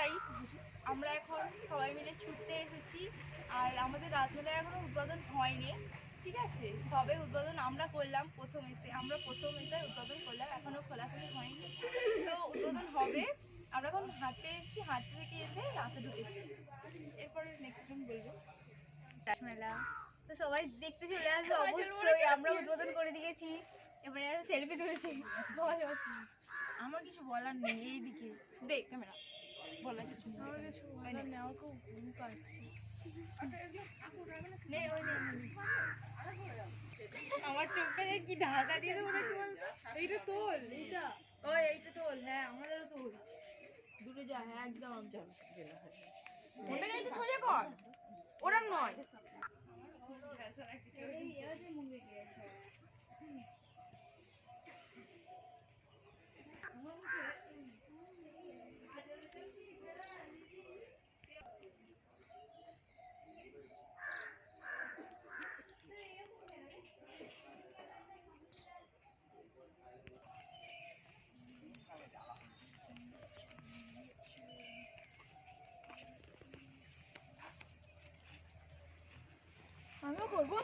Guys, আমরা এখন সবাই মিলে ছুটতে এসেছি। আর আমাদের রাজমেলার এখনো উদ্বোধন হয়নি, ঠিক আছে? সবে উদ্বোধন আমরা করলাম আমরা প্রথম এসে উদ্বোধন করলাম, এখনো খোলাখুলি হয়নি। তো উদ্বোধন হবে। আমরা এখন হাঁটতে এসেছি, হাঁটতে থেকে এসে রাস্তা ঢুকেছি। এরপরে নেক্সট টাইম বলবো রাজমেলা। তো সবাই দেখতে চলে আসবে অবশ্যই। আমরা উদ্বোধন করে দিয়েছি, এবারে আর সেলফি তুলছি। আমার কিছু বলার নেই। এইদিকে দেখ ক্যামেরা, বলার কিছু নেই। আমার কিছু বলার নেই, আমার খুব ঘুম পাচ্ছে। আমার চোখটাকে কি ঢাকা দিয়ে দেবো নাকি বলতো? এইটা তোল, এইটা তোল। হ্যাঁ, আমাদেরও তোল। দূরে যা। হ্যাঁ, একদম চল। ওটাকে একটু সোজা কর, ওরম নয়। আমিও করবো।